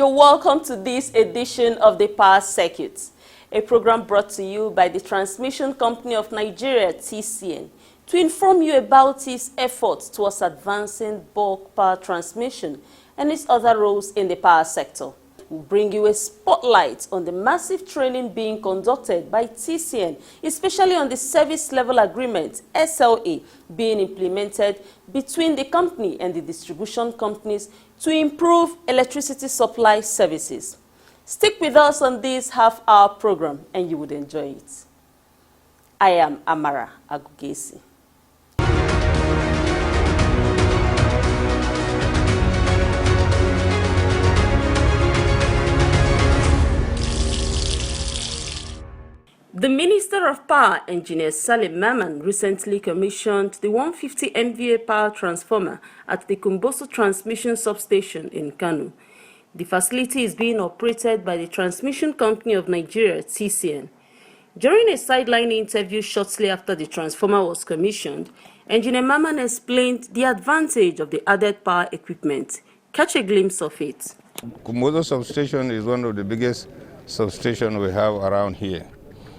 You're welcome to this edition of the Power Circuit, a program brought to you by the Transmission Company of Nigeria, TCN, to inform you about its efforts towards advancing bulk power transmission and its other roles in the power sector. We'll bring you a spotlight on the massive training being conducted by TCN, especially on the Service Level Agreement, SLA, being implemented between the company and the distribution companies to improve electricity supply services. Stick with us on this half-hour program and you would enjoy it. I am Amara Agugesi. The Minister of Power, Engineer Salim Maman, recently commissioned the 150 MVA power transformer at the Kumboso Transmission Substation in Kano. The facility is being operated by the Transmission Company of Nigeria, TCN. During a sideline interview shortly after the transformer was commissioned, Engineer Maman explained the advantage of the added power equipment. Catch a glimpse of it. Kumboso Substation is one of the biggest substations we have around here.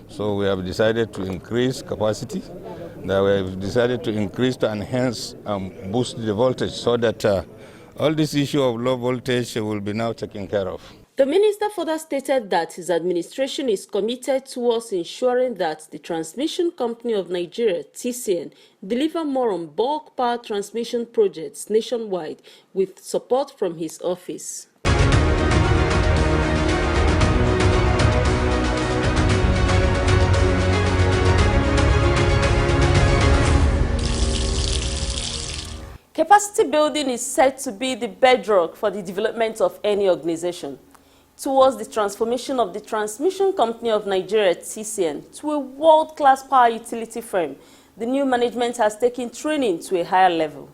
So we have decided to increase capacity. That we have decided to increase to enhance and boost the voltage so that all this issue of low voltage will be now taken care of. The minister further stated that his administration is committed towards ensuring that the Transmission Company of Nigeria, TCN, deliver more on bulk power transmission projects nationwide with support from his office. Capacity building is said to be the bedrock for the development of any organization. Towards the transformation of the Transmission Company of Nigeria, TCN, to a world-class power utility firm, the new management has taken training to a higher level.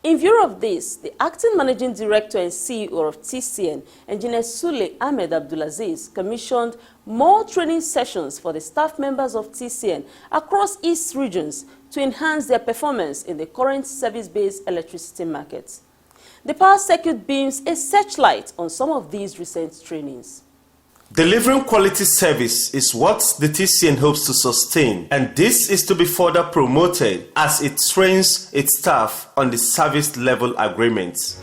In view of this, the acting managing director and CEO of TCN, Engineer Sule Ahmed Abdulaziz, commissioned more training sessions for the staff members of TCN across East regions to enhance their performance in the current service-based electricity market. The Power Circuit beams a searchlight on some of these recent trainings. Delivering quality service is what the TCN hopes to sustain, and this is to be further promoted as it trains its staff on the service level agreements.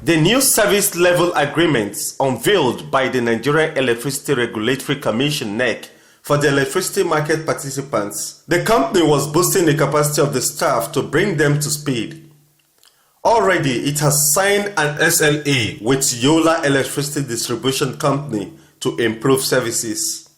The new service level agreements unveiled by the Nigerian Electricity Regulatory Commission (NEC) for the electricity market participants, the company was boosting the capacity of the staff to bring them to speed. Already, it has signed an SLA with Yola Electricity Distribution Company to improve services.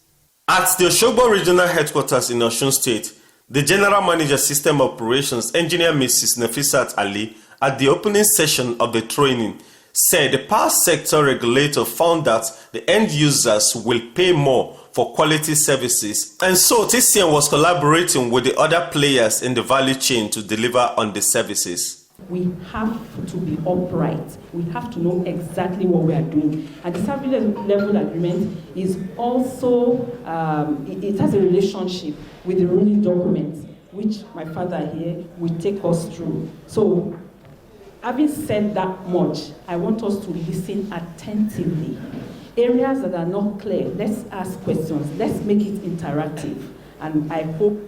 At the Osogbo Regional Headquarters in Osun State, the General Manager System Operations, Engineer Mrs. Nafisat Ali, at the opening session of the training, said the power sector regulator found that the end users will pay more for quality services, and so TCN was collaborating with the other players in the value chain to deliver on the services. We have to be upright. We have to know exactly what we are doing. And the service level agreement is also, it has a relationship with the ruling documents, which my father here will take us through. So, having said that much, I want us to listen attentively. Areas that are not clear, let's ask questions. Let's make it interactive. And I hope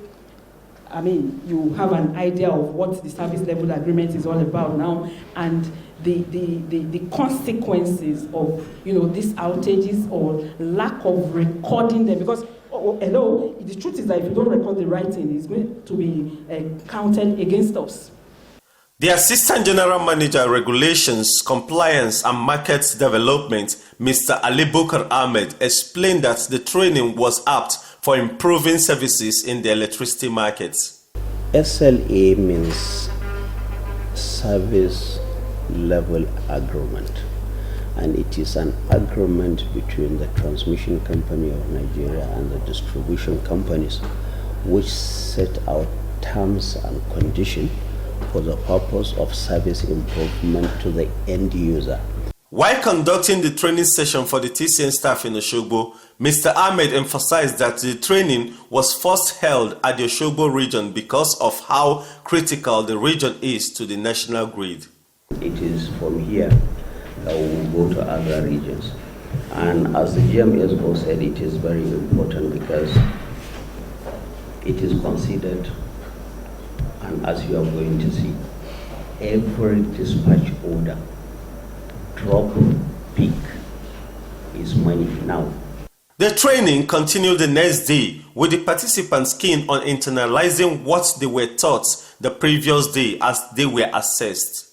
you have an idea of what the service level agreement is all about now, and the consequences of these outages or lack of recording them. Because hello, the truth is that if you don't record the right thing, it's going to be counted against us. The Assistant General Manager Regulations, Compliance and Markets Development, Mr. Ali Bukar Ahmed, explained that the training was apt for improving services in the electricity markets. SLA means Service Level Agreement, and it is an agreement between the Transmission Company of Nigeria and the distribution companies, which set out terms and conditions for the purpose of service improvement to the end user. While conducting the training session for the TCN staff in Osogbo, Mr. Ahmed emphasized that the training was first held at the Osogbo region because of how critical the region is to the national grid. It is from here will go to other regions. And as the GMSO said, it is very important because it is considered, and as you are going to see, every dispatch order, drop, pick, is money now. The training continued the next day with the participants keen on internalizing what they were taught the previous day as they were assessed.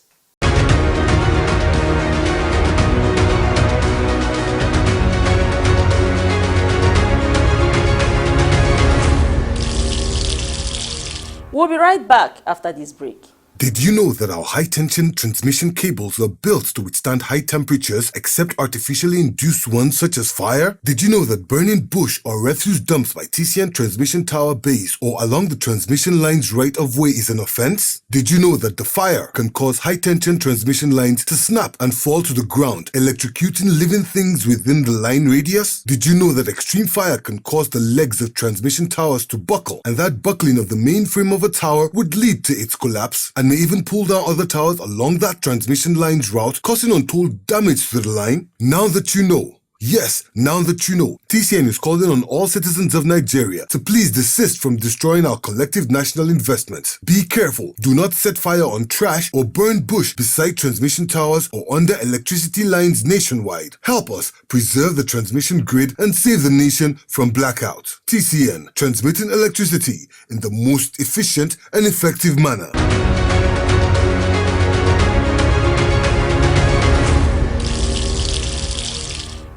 We'll be right back after this break. Did you know that our high-tension transmission cables were built to withstand high temperatures except artificially induced ones such as fire? Did you know that burning bush or refuse dumps by TCN transmission tower base or along the transmission line's right-of-way is an offense? Did you know that the fire can cause high-tension transmission lines to snap and fall to the ground, electrocuting living things within the line radius? Did you know that extreme fire can cause the legs of transmission towers to buckle, and that buckling of the main frame of a tower would lead to its collapse and may even pull down other towers along that transmission line's route, causing untold damage to the line? Now that you know, yes, now that you know, TCN is calling on all citizens of Nigeria to please desist from destroying our collective national investments. Be careful, do not set fire on trash or burn bush beside transmission towers or under electricity lines nationwide. Help us preserve the transmission grid and save the nation from blackout. TCN, transmitting electricity in the most efficient and effective manner.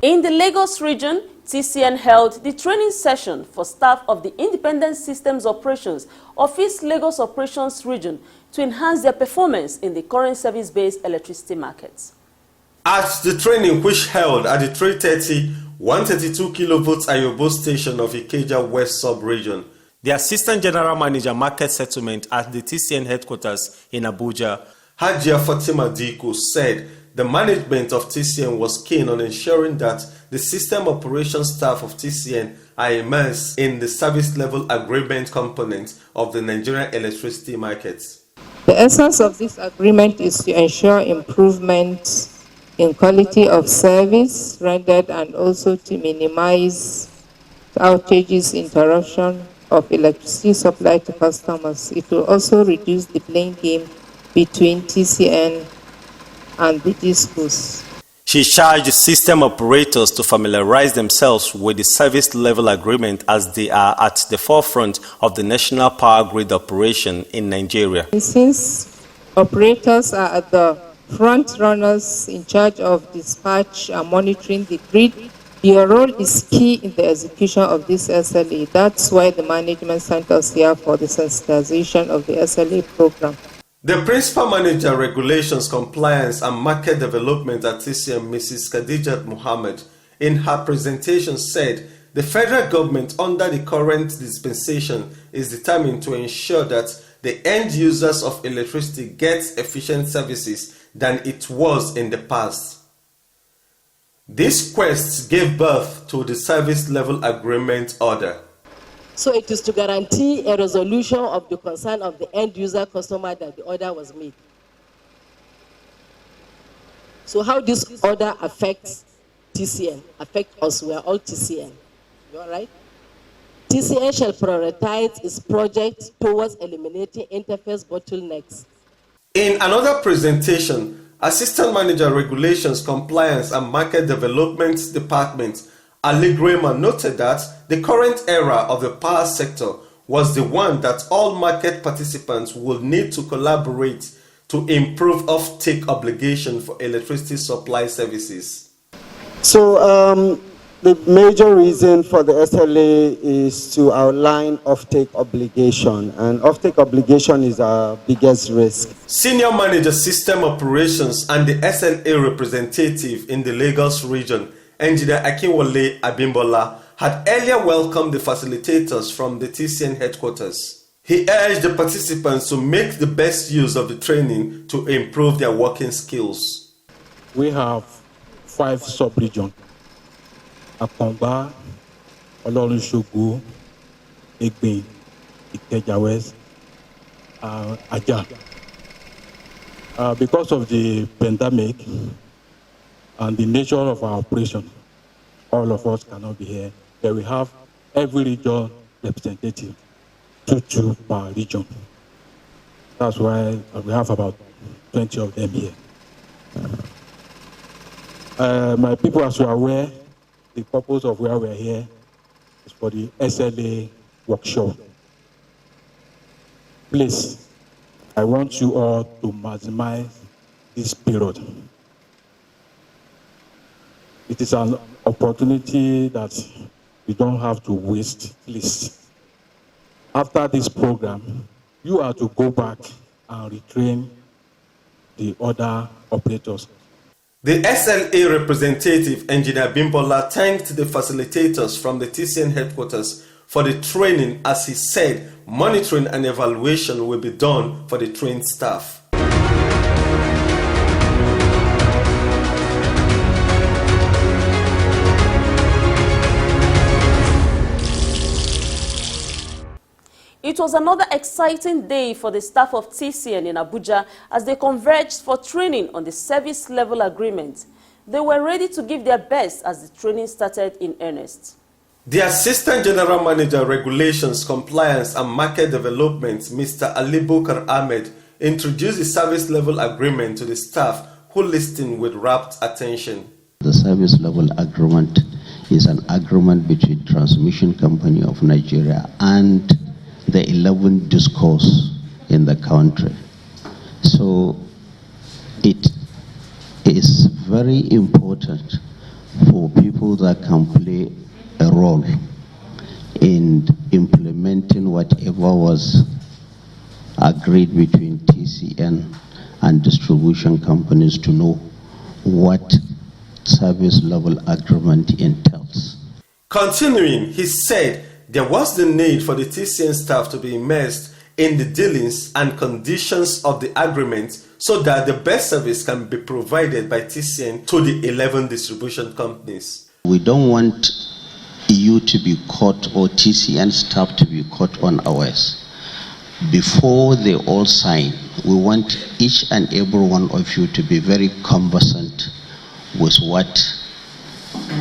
In the Lagos region, TCN held the training session for staff of the Independent Systems Operations of its Lagos Operations region to enhance their performance in the current service-based electricity markets. At the training, which held at the 330 132 kilovolts Ayobo station of Ikeja West Sub-Region, the Assistant General Manager Market Settlement at the TCN headquarters in Abuja, Hajia Fatima Diko, said the management of TCN was keen on ensuring that the system operations staff of TCN are immersed in the service level agreement component of the Nigerian electricity market. The essence of this agreement is to ensure improvements in quality of service rendered and also to minimize outages, interruption of electricity supply to customers. It will also reduce the blame game between TCN and the discos. She charged system operators to familiarize themselves with the service level agreement as they are at the forefront of the national power grid operation in Nigeria. And since operators are at the front runners in charge of dispatch and monitoring the grid, your role is key in the execution of this SLA. That's why the management sent us here for the sensitization of the SLA program. The Principal Manager Regulations, Compliance and Market Development at TCN, Mrs. Khadijat Mohammed, in her presentation said the federal government under the current dispensation is determined to ensure that the end users of electricity get efficient services than it was in the past. This quest gave birth to the Service Level Agreement Order. So it is to guarantee a resolution of the concern of the end user customer that the order was made. So how this order affects TCN, affects us, we are all TCN. You all right? TCN shall prioritize its project towards eliminating interface bottlenecks. In another presentation, Assistant Manager Regulations, Compliance and Market Development Department, Ali Grayman, noted that the current era of the power sector was the one that all market participants will need to collaborate to improve off-take obligation for electricity supply services. So the major reason for the SLA is to outline off-take obligation, and off-take obligation is our biggest risk. Senior Manager System Operations and the SLA representative in the Lagos region, Engineer Akinwole Abimbola, had earlier welcomed the facilitators from the TCN headquarters. He urged the participants to make the best use of the training to improve their working skills. We have 5 sub-regions: Akongba, Olorunshogo, Egbin, Ikeja West, Aja. Because of the pandemic, and the nature of our operation, all of us cannot be here. But we have every region representative, two per region. That's why we have about 20 of them here. My people, as you are aware, the purpose of where we are here is for the SLA workshop. Please, I want you all to maximize this period. It is an opportunity that we don't have to waste, please. After this program, you are to go back and retrain the other operators. The SLA representative, Engineer Bimbola, thanked the facilitators from the TCN headquarters for the training. As he said, monitoring and evaluation will be done for the trained staff. It was another exciting day for the staff of TCN in Abuja as they converged for training on the service level agreement. They were ready to give their best as the training started in earnest. The Assistant General Manager, Regulations, Compliance and Market Development, Mr. Ali Bukar Ahmed, introduced the service level agreement to the staff, who listened with rapt attention. The service level agreement is an agreement between Transmission Company of Nigeria and the 11 discos in the country. So it is very important for people that can play a role in implementing whatever was agreed between TCN and distribution companies to know what service level agreement entails. Continuing, he said there was the need for the TCN staff to be immersed in the dealings and conditions of the agreement so that the best service can be provided by TCN to the 11 distribution companies. We don't want you to be caught or TCN staff to be caught on ours. Before they all sign, we want each and every one of you to be very conversant with what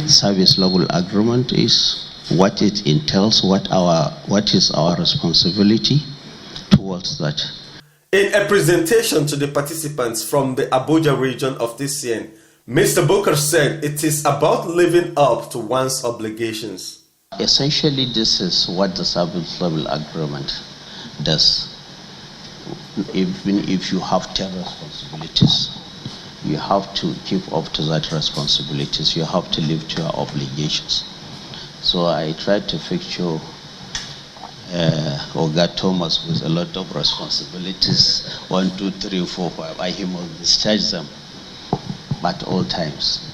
service level agreement is, what it entails, what is our responsibility towards that. In a presentation to the participants from the Abuja region of TCN, Mr. Booker said it is about living up to one's obligations. Essentially, this is what the service level agreement does. Even if you have 10 responsibilities, you have to keep up to that responsibilities. You have to live to your obligations. So I tried to picture Oga Thomas with a lot of responsibilities. 1, 2, 3, 4, 5. I must discharge them at all times.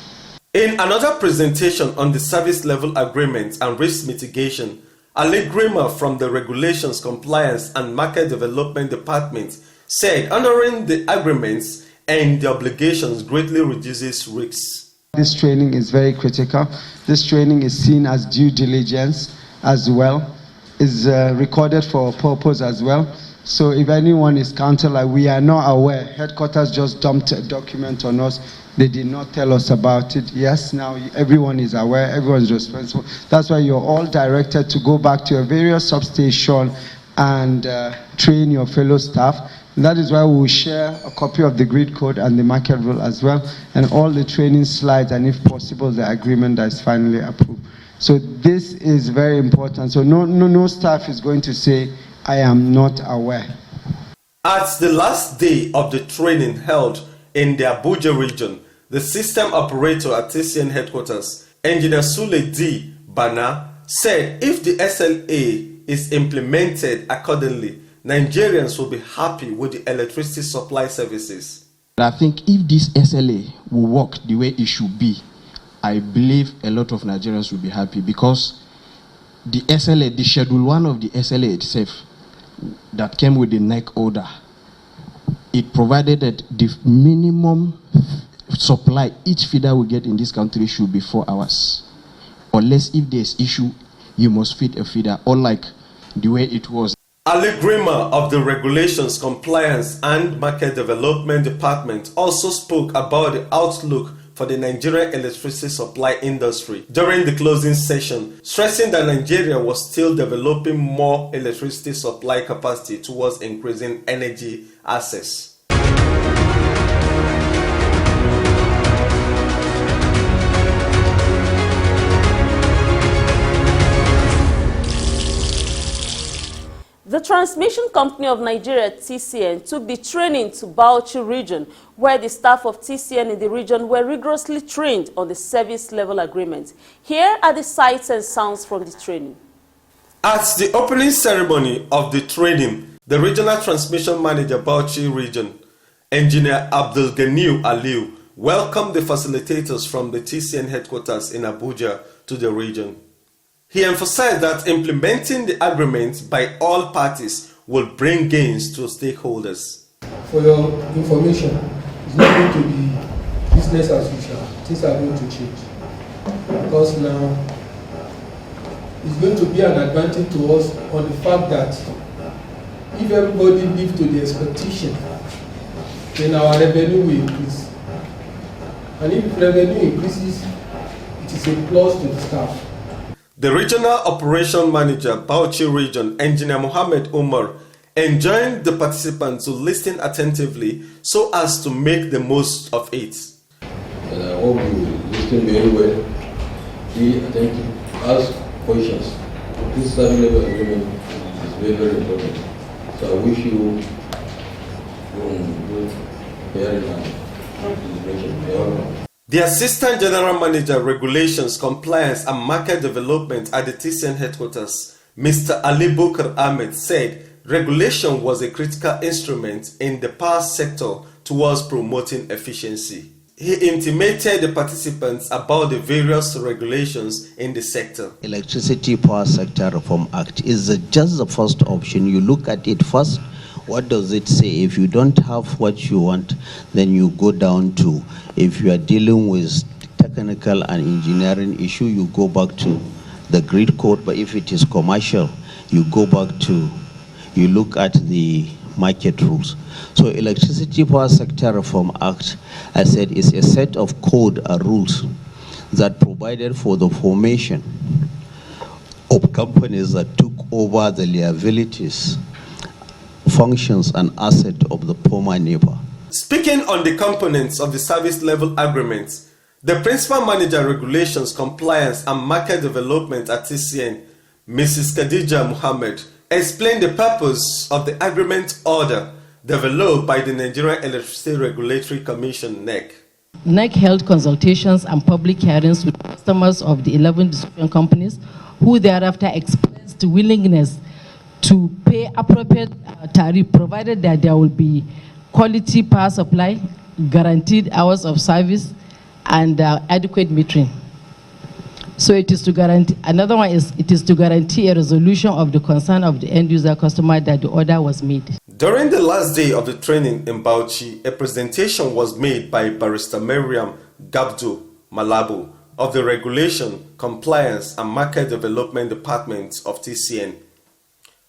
In another presentation on the service level agreement and risk mitigation, Ali Grimmer from the Regulations, Compliance and Market Development Department said honoring the agreements and the obligations greatly reduces risks. This training is very critical. This training is seen as due diligence as well, is recorded for a purpose as well. So if anyone is counter, like we are not aware, headquarters just dumped a document on us, they did not tell us about it. Yes, now everyone is aware, everyone is responsible. That's why you're all directed to go back to your various substations and train your fellow staff. And that is why we will share a copy of the grid code and the market rule as well, and all the training slides, and if possible, the agreement that is finally approved. So this is very important. So no staff is going to say, I am not aware. At the last day of the training held in the Abuja region, the system operator at TCN headquarters, Engineer Sule D. Bana, said if the SLA is implemented accordingly, Nigerians will be happy with the electricity supply services. I think if this SLA will work the way it should be, I believe a lot of Nigerians will be happy, because the SLA, the Schedule 1 of the SLA itself, that came with the NEC order, it provided that the minimum supply each feeder will get in this country should be 4 hours. Unless if there's issue, you must feed a feeder, unlike the way it was. Ali Grimmer of the Regulations, Compliance and Market Development Department also spoke about the outlook for the Nigerian electricity supply industry during the closing session, stressing that Nigeria was still developing more electricity supply capacity towards increasing energy access. The Transmission Company of Nigeria, TCN, took the training to Bauchi region, where the staff of TCN in the region were rigorously trained on the service level agreement. Here are the sights and sounds from the training. At the opening ceremony of the training, the Regional Transmission Manager, Bauchi Region, Engineer Abdul Ganiu Aliu, welcomed the facilitators from the TCN headquarters in Abuja to the region. He emphasized that implementing the agreement by all parties will bring gains to stakeholders. For your information, it's not going to be business as usual. Things are going to change. Because now, it's going to be an advantage to us on the fact that if everybody lives to the expectation, then our revenue will increase. And if revenue increases, it is a plus to the staff. The Regional Operation Manager, Bauchi Region, Engineer Mohammed Umar, enjoined the participants to listen attentively so as to make the most of it. And I hope you listen very well, be attentive, ask questions. This service level agreement is very, very important. So I wish you good hearing and information. The Assistant General Manager, Regulations, Compliance and Market Development at the TCN headquarters, Mr. Ali Bukar Ahmed, said regulation was a critical instrument in the power sector towards promoting efficiency. He intimated the participants about the various regulations in the sector. Electricity Power Sector Reform Act is just the first option. You look at it first. What does it say? If you don't have what you want, then you go down to, if you are dealing with technical and engineering issue, you go back to the grid code. But if it is commercial, you go back to, you look at the market rules. So Electricity Power Sector Reform Act, I said, is a set of code and rules that provided for the formation of companies that took over the liabilities, functions and assets of the former neighbor. Speaking on the components of the service level agreement, the Principal Manager, Regulations, Compliance and Market Development at TCN, Mrs. Khadija Muhammad, explained the purpose of the agreement order developed by the Nigerian Electricity Regulatory Commission, NEC. NEC held consultations and public hearings with customers of the 11 distribution companies, who thereafter expressed willingness to pay appropriate tariff, provided that there will be quality power supply, guaranteed hours of service, and adequate metering. So it is to guarantee, another one is, it is to guarantee a resolution of the concern of the end user customer that the order was made. During the last day of the training in Bauchi, a presentation was made by Barrister Miriam Gabdu Malabo of the Regulation, Compliance and Market Development Department of TCN.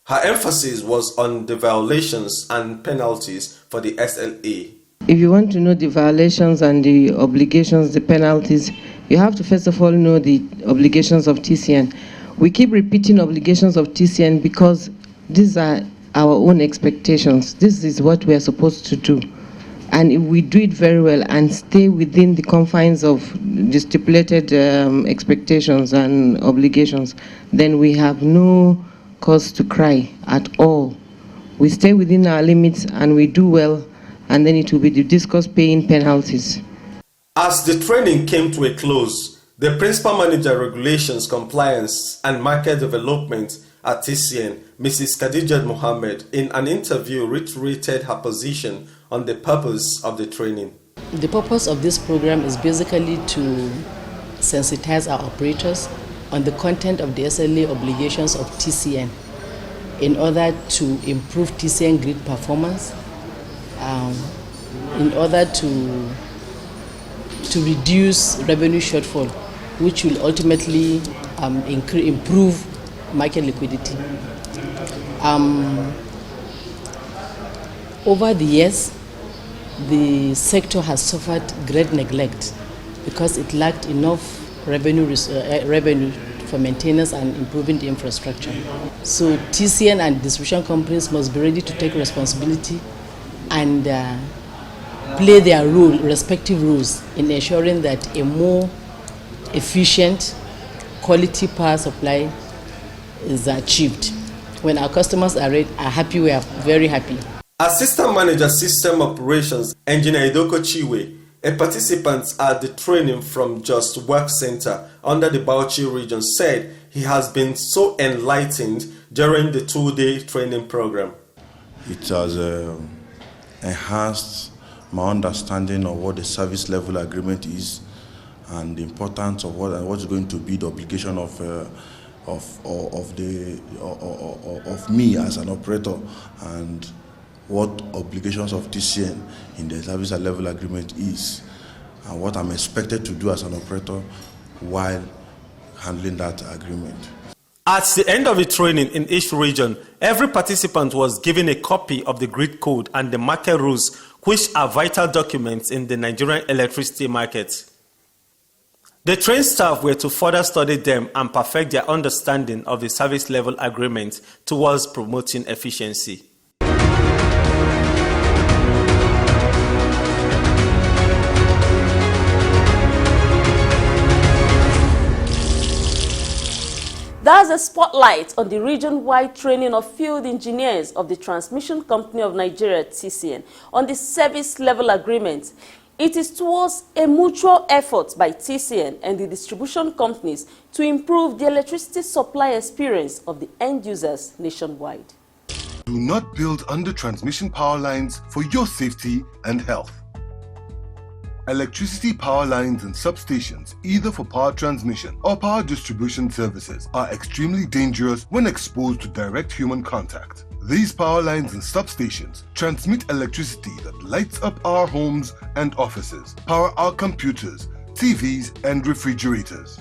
Her emphasis was on the violations and penalties for the SLA. If you want to know the violations and the obligations, the penalties, you have to first of all know the obligations of TCN. We keep repeating obligations of TCN because these are our own expectations. This is what we are supposed to do. And if we do it very well and stay within the confines of the stipulated expectations and obligations, then we have no cause to cry at all. We stay within our limits and we do well, and then it will be the discuss paying penalties. As the training came to a close, the Principal Manager, Regulations, Compliance and Market Development at TCN, Mrs. Khadija Mohammed, in an interview reiterated her position on the purpose of the training. The purpose of this program is basically to sensitize our operators on the content of the SLA obligations of TCN in order to improve TCN grid performance, in order to reduce revenue shortfall, which will ultimately improve market liquidity. Over the years, the sector has suffered great neglect because it lacked enough revenue for maintenance and improving the infrastructure. So TCN and distribution companies must be ready to take responsibility and play their role, respective roles, in ensuring that a more efficient, quality power supply is achieved. When our customers are happy, we are very happy. Assistant Manager System Operations, Engineer Idoko Chiwe, a participant at the training from Just Work Center under the Bauchi region, said he has been so enlightened during the 2-day training program. It has enhanced my understanding of what the service level agreement is and the importance of what's going to be the obligation of me as an operator, and what obligations of TCN in the service level agreement is, and what I'm expected to do as an operator while handling that agreement. At the end of the training in each region, every participant was given a copy of the grid code and the market rules, which are vital documents in the Nigerian electricity market. The trained staff were to further study them and perfect their understanding of the service level agreement towards promoting efficiency. There's a spotlight on the region-wide training of field engineers of the Transmission Company of Nigeria, TCN, on the service level agreement. It is towards a mutual effort by TCN and the distribution companies to improve the electricity supply experience of the end users nationwide. Do not build under transmission power lines for your safety and health. Electricity power lines and substations, either for power transmission or power distribution services, are extremely dangerous when exposed to direct human contact. These power lines and substations transmit electricity that lights up our homes and offices, power our computers, TVs, and refrigerators.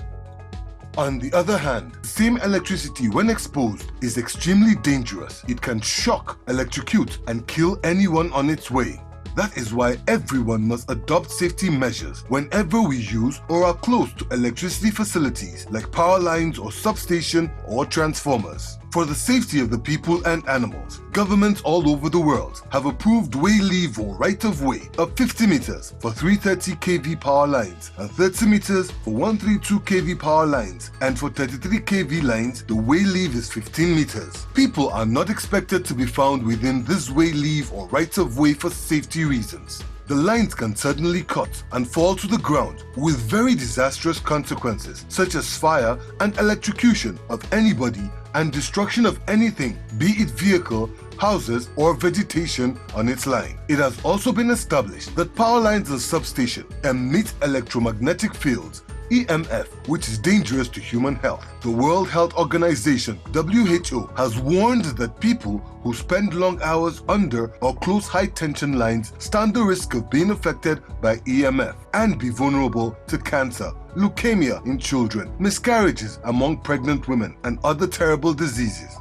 On the other hand, the same electricity when exposed is extremely dangerous. It can shock, electrocute, and kill anyone on its way. That is why everyone must adopt safety measures whenever we use or are close to electricity facilities like power lines or substation or transformers. For the safety of the people and animals, governments all over the world have approved way leave or right-of-way of 50 meters for 330 kV power lines and 30 meters for 132 kV power lines, and for 33 kV lines the way leave is 15 meters. People are not expected to be found within this way leave or right-of-way for safety reasons. The lines can suddenly cut and fall to the ground with very disastrous consequences such as fire and electrocution of anybody and destruction of anything, be it vehicle, houses, or vegetation on its line. It has also been established that power lines and substations emit electromagnetic fields, EMF, which is dangerous to human health. The World Health Organization, WHO, has warned that people who spend long hours under or close high-tension lines stand the risk of being affected by EMF and be vulnerable to cancer, leukemia in children, miscarriages among pregnant women, and other terrible diseases.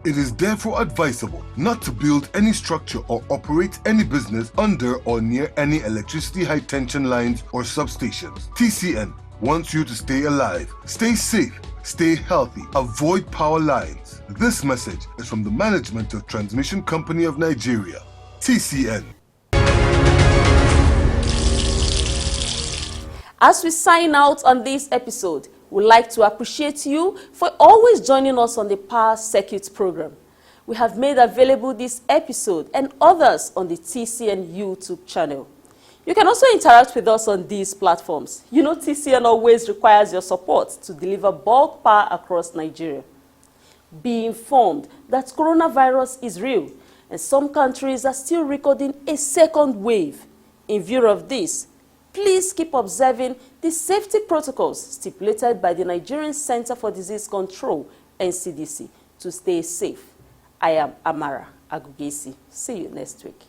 It is therefore advisable not to build any structure or operate any business under or near any electricity high-tension lines or substations. TCN wants you to stay alive, stay safe, stay healthy, avoid power lines. This message is from the management of Transmission Company of Nigeria, TCN. As we sign out on this episode, we'd like to appreciate you for always joining us on the Power Circuit program. We have made available this episode and others on the TCN YouTube channel. You can also interact with us on these platforms. You know TCN always requires your support to deliver bulk power across Nigeria. Be informed that coronavirus is real and some countries are still recording a second wave. In view of this, please keep observing the safety protocols stipulated by the Nigerian Center for Disease Control, NCDC, to stay safe. I am Amara Agugesi. See you next week.